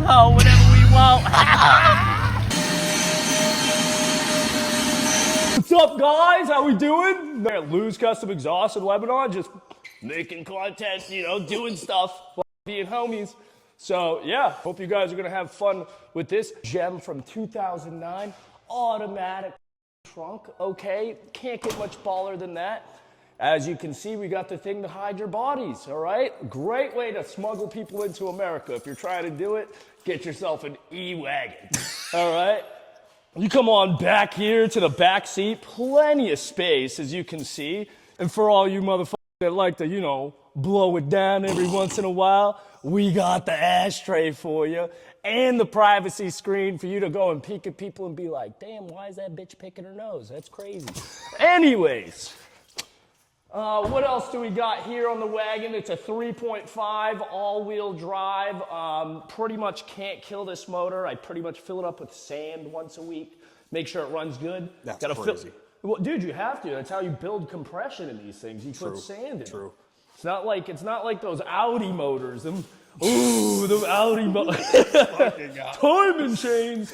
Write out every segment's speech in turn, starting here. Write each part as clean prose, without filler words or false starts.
ho whenever we want. What's up, guys? How we doing? They're at Lose Custom Exhaust in Lebanon, just making content, you know, doing stuff, being homies. So yeah, hope you guys are gonna have fun with this gem from 2009, automatic trunk. Okay, can't get much baller than that. As you can see, we got the thing to hide your bodies, all right? Great way to smuggle people into America. If you're trying to do it, get yourself an E-Wagon, all right? You come on back here to the back seat, plenty of space, as you can see. And for all you motherfuckers that like to, you know, blow it down every once in a while, we got the ashtray for you and the privacy screen for you to go and peek at people and be like, damn, why is that bitch picking her nose? That's crazy. Anyways. What else do we got here on the wagon? It's a 3.5 all-wheel drive. Pretty much can't kill this motor. I pretty much fill it up with sand once a week. Make sure it runs good. That's crazy. Well, dude, you have to. That's how you build compression in these things. You put sand in. True. It's not like those Audi motors. Them Audi motors. Timing chains.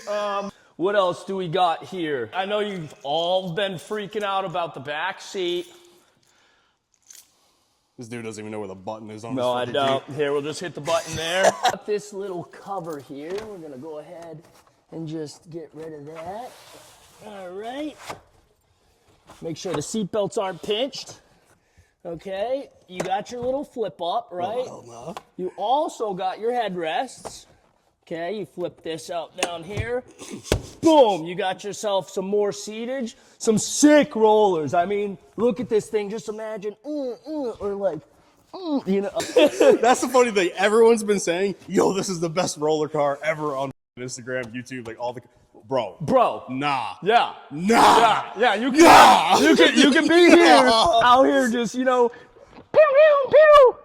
What else do we got here? I know you've all been freaking out about the back seat. This dude doesn't even know where the button is on this. No, I don't. Here, we'll just hit the button there. Got this little cover here. We're gonna go ahead and just get rid of that. All right. Make sure the seatbelts aren't pinched. Okay. You got your little flip up, right? No. You also got your headrests. Okay, you flip this out down here. Boom, you got yourself some more seatage, some sick rollers. I mean, look at this thing. Just imagine, or like, you know. That's the funny thing. Everyone's been saying, yo, this is the best roller car ever on Instagram, YouTube, like all the, bro. Nah. Yeah. Nah. Yeah, you can be here, out here just, you know, pew, pew, pew.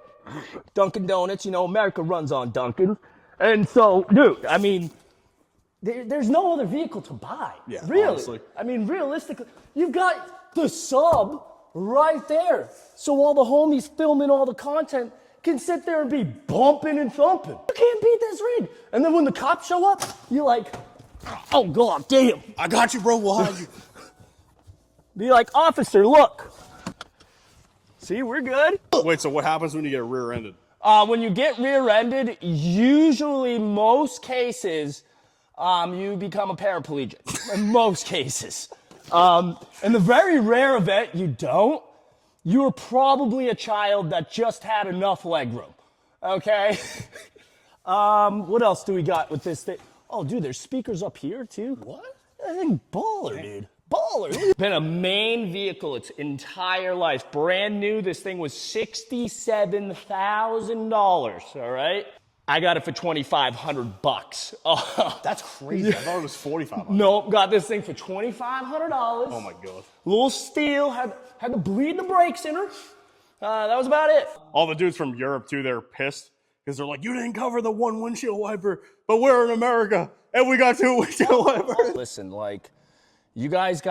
Dunkin' Donuts, you know, America runs on Dunkin'. And so, dude, I mean, there's no other vehicle to buy. Yeah, really. Honestly. I mean, realistically, you've got the sub right there. So all the homies filming all the content can sit there and be bumping and thumping. You can't beat this rig. And then when the cops show up, you're like, oh, God damn. I got you, bro. We'll hide you. Be like, officer, look. See, we're good. Wait, so what happens when you get rear-ended? When you get rear-ended, usually most cases, you become a paraplegic. In most cases. In the very rare event you don't, you're probably a child that just had enough legroom. Okay? What else do we got with this thing? Oh, dude, there's speakers up here, too. What? I think baller, dude. Baller. Been a Maine vehicle its entire life. Brand new. This thing was $67,000. All right. I got it for $2,500. Oh, that's crazy. I thought it was $4,500. Nope. Got this thing for $2,500. Oh my God. Little steel. Had to bleed the brakes in her. That was about it. All the dudes from Europe too, they're pissed because they're like, you didn't cover the one windshield wiper, but we're in America and we got two windshield wipers. Listen, like. You guys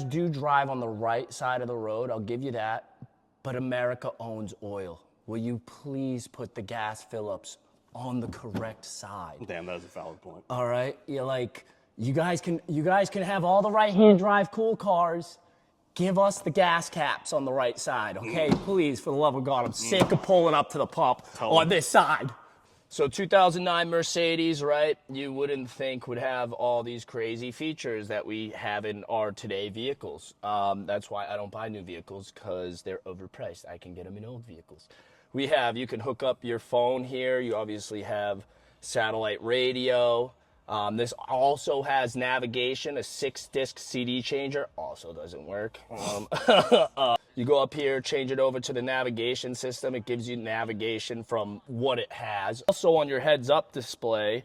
do drive on the right side of the road, I'll give you that, but America owns oil. Will you please put the gas fill-ups on the correct side? Damn, that's a valid point. All right, you guys can have all the right-hand drive cool cars. Give us the gas caps on the right side, okay? Please, for the love of God, I'm sick of pulling up to the pump on this side. So 2009 Mercedes, right, you wouldn't think would have all these crazy features that we have in our today vehicles. That's why I don't buy new vehicles, because they're overpriced. I can get them in old vehicles. You can hook up your phone here. You obviously have satellite radio. This also has navigation. A 6-disc CD changer also doesn't work. You go up here, change it over to the navigation system. It gives you navigation from what it has. Also on your heads-up display,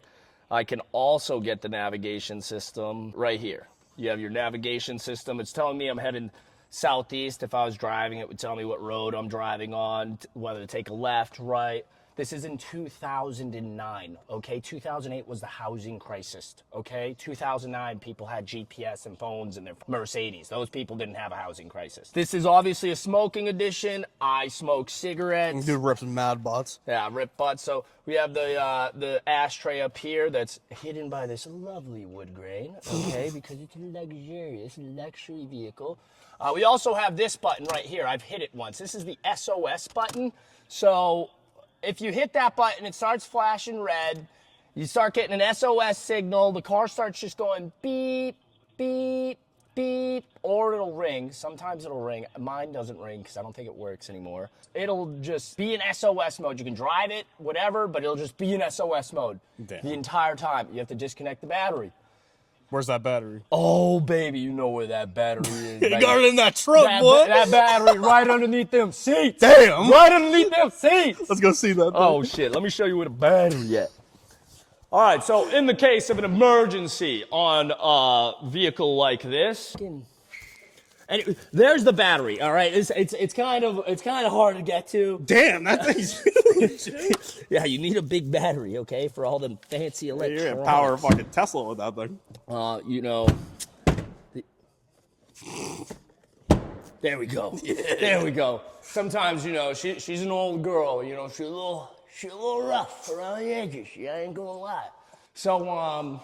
I can also get the navigation system right here. You have your navigation system. It's telling me I'm heading southeast. If I was driving, it would tell me what road I'm driving on, whether to take a left, right. This is in 2009, okay? 2008 was the housing crisis, okay? 2009, people had GPS and phones in their Mercedes. Those people didn't have a housing crisis. This is obviously a smoking edition. I smoke cigarettes. Dude rips mad butts. Yeah, rip butts. So we have the ashtray up here that's hidden by this lovely wood grain, okay? Because it's a luxurious luxury vehicle. We also have this button right here. I've hit it once. This is the SOS button. So if you hit that button, it starts flashing red. You start getting an SOS signal. The car starts just going beep, beep, beep, or it'll ring. Sometimes it'll ring. Mine doesn't ring because I don't think it works anymore. It'll just be in SOS mode. You can drive it, whatever, but it'll just be in SOS mode the entire time. You have to disconnect the battery. Where's that battery? Oh, baby, you know where that battery is. You got it in that truck, boy. That battery right underneath them seats. Damn. Right underneath them seats. Let's go see that thing. Oh, shit. Let me show you where the battery at. All right, so in the case of an emergency on a vehicle like this, and there's the battery. All right, it's kind of hard to get to. Damn, that thing's huge. Yeah, you need a big battery, okay, for all them fancy electronics. You're gonna power a fucking Tesla with that thing. You know. There we go. Yeah. There we go. Sometimes, you know, she's an old girl. You know, she's a little rough around the edges. I ain't gonna lie. So,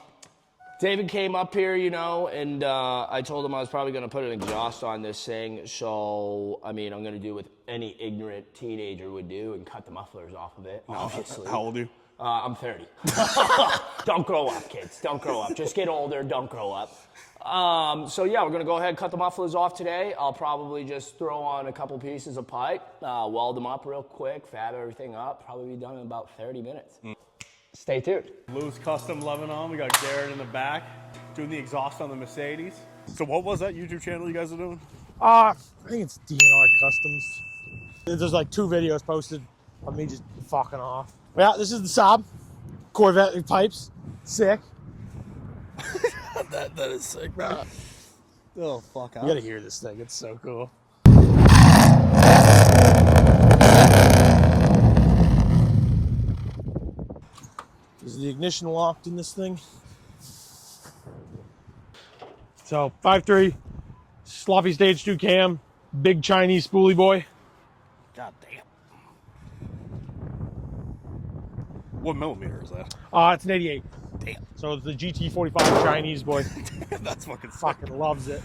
David came up here, you know, and I told him I was probably gonna put an exhaust on this thing. So, I mean, I'm gonna do what any ignorant teenager would do and cut the mufflers off of it. Obviously. How old are you? I'm 30. Don't grow up, kids. Don't grow up. Just get older. Don't grow up. So yeah, we're gonna go ahead and cut the mufflers off today. I'll probably just throw on a couple pieces of pipe, weld them up real quick, fab everything up. Probably be done in about 30 minutes. Stay tuned. Lou's Custom Lebanon. We got Garrett in the back doing the exhaust on the Mercedes. So what was that YouTube channel you guys are doing? I think it's D&R Customs. There's like 2 videos posted of me just fucking off. Yeah, this is the Saab Corvette pipes. Sick. that is sick, man. Oh, fuck out. You gotta hear this thing. It's so cool. Is the ignition locked in this thing? So 5.3, sloppy stage 2 cam, big Chinese spoolie boy. God damn. What millimeter is that? It's an 88. Damn. So it's the GT45 Chinese boy. That's fucking sick. Fucking loves it.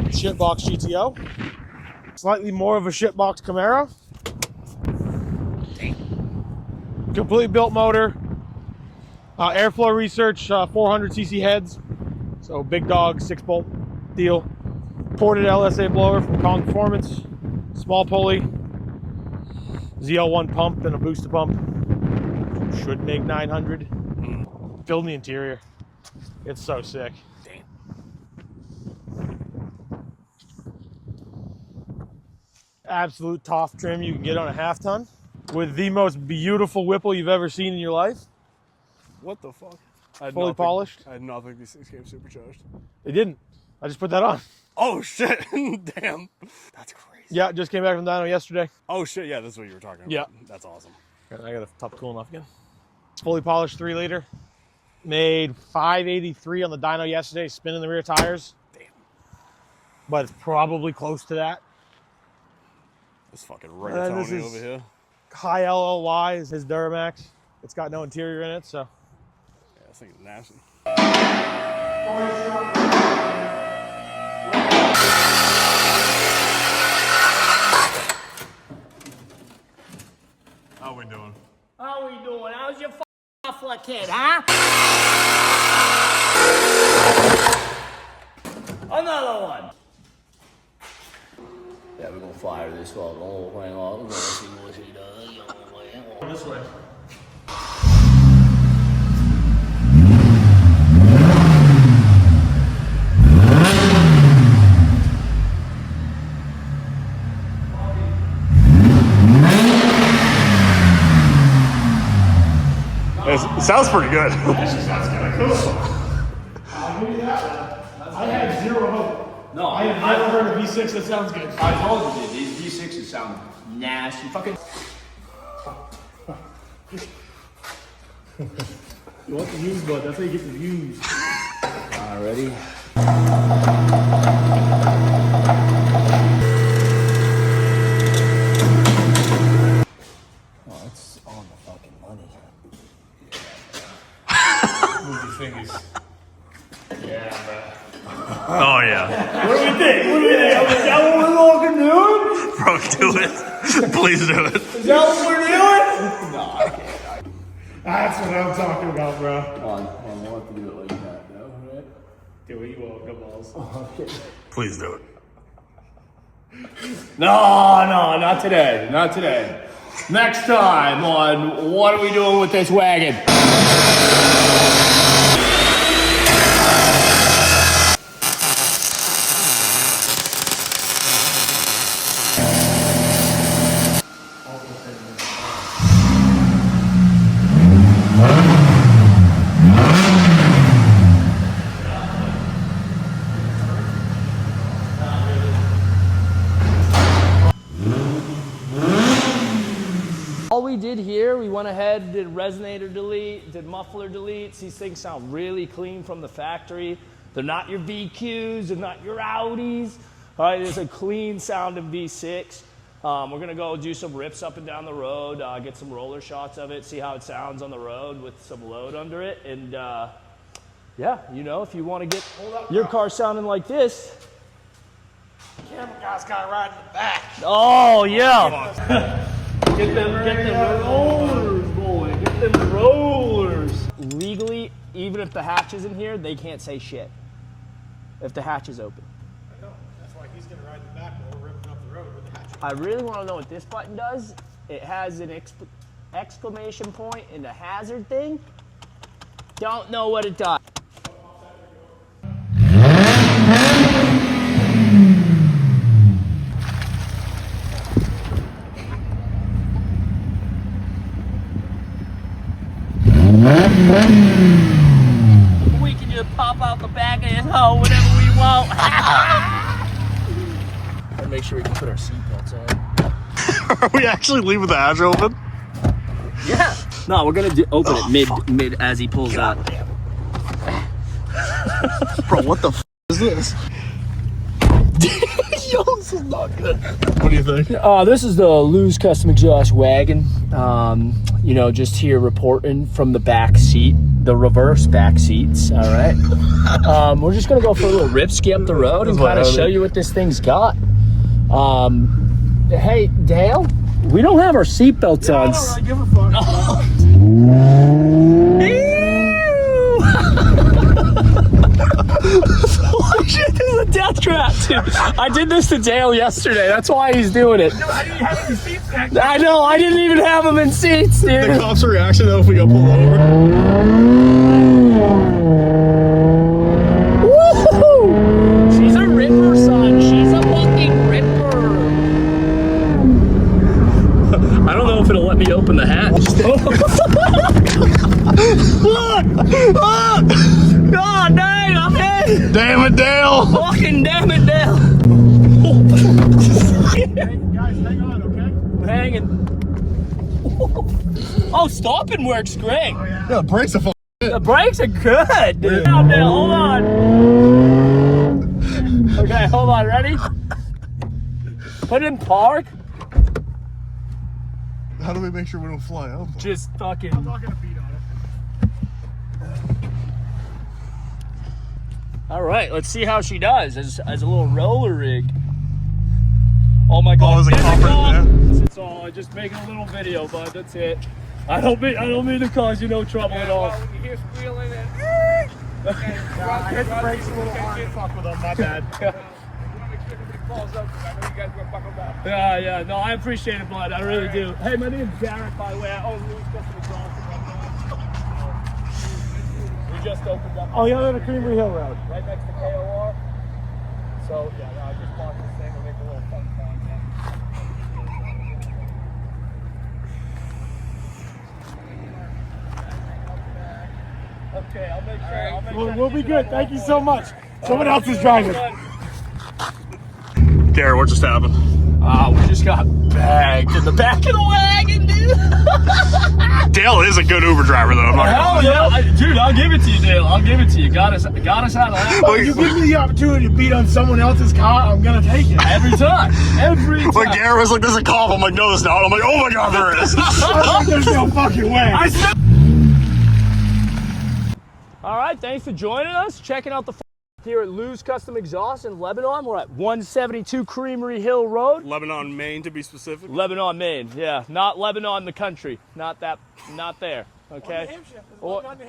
Shitbox GTO. Slightly more of a shitbox Camaro. Completely built motor. Airflow research, 400cc heads. So big dog, 6-bolt deal. Ported LSA blower from Kong Performance. Small pulley. ZL1 pump and a booster pump. Should make 900. Filled in the interior. It's so sick. Absolute top trim you can get on a half ton with the most beautiful Whipple you've ever seen in your life. What the fuck? Fully polished. I did not think these things came supercharged. It didn't. I just put that on. Oh shit. Damn. That's crazy. Yeah, just came back from dyno yesterday. Oh shit, yeah, that's what you were talking about. Yeah. That's awesome. I got to top cooling off again. It's fully polished 3 liter. Made 583 on the dyno yesterday, spinning the rear tires. Damn. But it's probably close to that. This fucking rigatoni over here. High LLY is his Duramax. It's got no interior in it, so. Yeah, this thing is nasty. How we doing? How we doing? How's your muffler kid, huh? Another one. Yeah, we're gonna fire this one. Oh, hang on. We're gonna see what she does. This way. It sounds pretty good. Actually sounds kind of cool. I'll give you that one. I had zero hope. No, I have never heard a V6 that sounds good. I told you, dude, these V6s sound nasty. Fucking. You want the views, bud? That's how you get the views. Alrighty. Oh, that's on the fucking money. Move your fingers. Yeah, bro. Oh yeah. What do we think? What do we think? Is that what we're looking doing? Bro, do it. Please do it. Is that what we're doing? No, I can't. That's what I'm talking about, bro. We'll have to do it like that, though, right? Do what you want, no balls. Okay. Please do it. No, not today. Not today. Next time on What Are We Doing With This Wagon? All we did here, we went ahead, did resonator delete, did muffler deletes. These things sound really clean from the factory. They're not your VQs, they're not your Audis. All right, there's a clean sounding V6. We're gonna go do some rips up and down the road, get some roller shots of it, see how it sounds on the road with some load under it. And yeah, you know, if you wanna get your car sounding like this. Camera guy's got to ride in the back. Oh, yeah. Get them rollers, boy. Get them rollers. Legally, even if the hatch is in here, they can't say shit if the hatch is open. I know. That's why he's going to ride in the back while we're ripping up the road with the hatch. I really want to know what this button does. It has an exclamation point and a hazard thing. Don't know what it does. We can just pop out the back of his hole whenever we want. And make sure we can put our seatbelts on. Are we actually leaving the hatch open? Yeah. No, we're gonna open it mid as he pulls out. Bro, what the f is this? Yo, this is not good. What do you think? This is the Lebanon Custom Exhaust Wagon. You know, just here reporting from the back seat, the reverse back seats. All right. We're just gonna go for a little rip ski up the road and kind of show you what this thing's got. Hey, Dale, we don't have our seatbelts on. I give a fuck. Holy shit, this is a death trap, dude. I did this to Dale yesterday. That's why he's doing it. No, I didn't have any seats back. I know, I didn't even have them in seats, dude. The cops' reaction though if we got pulled over. Woo-hoo! She's a ripper, son. She's a fucking ripper. I don't know if it'll let me open the hatch. Look! Look! God dang, I'm in! Damn it, Dale! Fucking damn it, Dale! Hey, guys, hang on, okay? I'm hanging. Oh, stopping works great. Oh, yeah. Yeah, the brakes are The brakes are good, dude. Now, Dale, hold on. Okay, hold on, ready? Put it in park. How do we make sure we don't fly out? Just fucking. I'm not going to beat on it. All right, let's see how she does as a little roller rig. Oh my God! Oh, there's a copper there. It's all. I'm just making a little video, bud. That's it. I don't mean to cause you no trouble at all. When you hear squealing and I hit the brakes a little hard to fuck with them, my bad. Yeah, no, I appreciate it, bud. I really do. Hey, my name's Garrett, by the way. I own Lou's Custom Exhaust. We just opened up. Oh, yeah, they're the Creamery Hill Road. Right next to KOR. So, yeah, no, I just bought this thing to make a little fun content. Okay, I'll make sure. We'll be good. Thank you so much. Someone else is driving. Garrett, what just happened? We just got bagged in the back of the wagon, dude. Dale is a good Uber driver, though. Hell yeah, dude! I'll give it to you, Dale. I'll give it to you. Got us out of that. If you give me the opportunity to beat on someone else's car, I'm gonna take it. Every time. Every time. When Garrett was like, "There's a cop," I'm like, "No, there's not." I'm like, "Oh my god, there is." I was like, there's no fucking way. All right, thanks for joining us. Checking out the here at Lou's Custom Exhaust in Lebanon. We're at 172 Creamery Hill Road. Lebanon, Maine, to be specific. Lebanon, Maine. Yeah, not Lebanon, the country. Not there. Okay.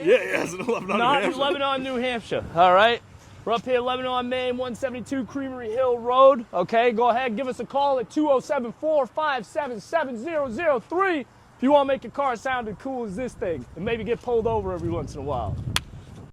Yeah, it's in Lebanon, New Not Hampshire. Lebanon, New Hampshire. All right. We're up here, Lebanon, Maine, 172 Creamery Hill Road. Okay, go ahead, give us a call at 207-457-7003 if you want to make your car sound as cool as this thing and maybe get pulled over every once in a while.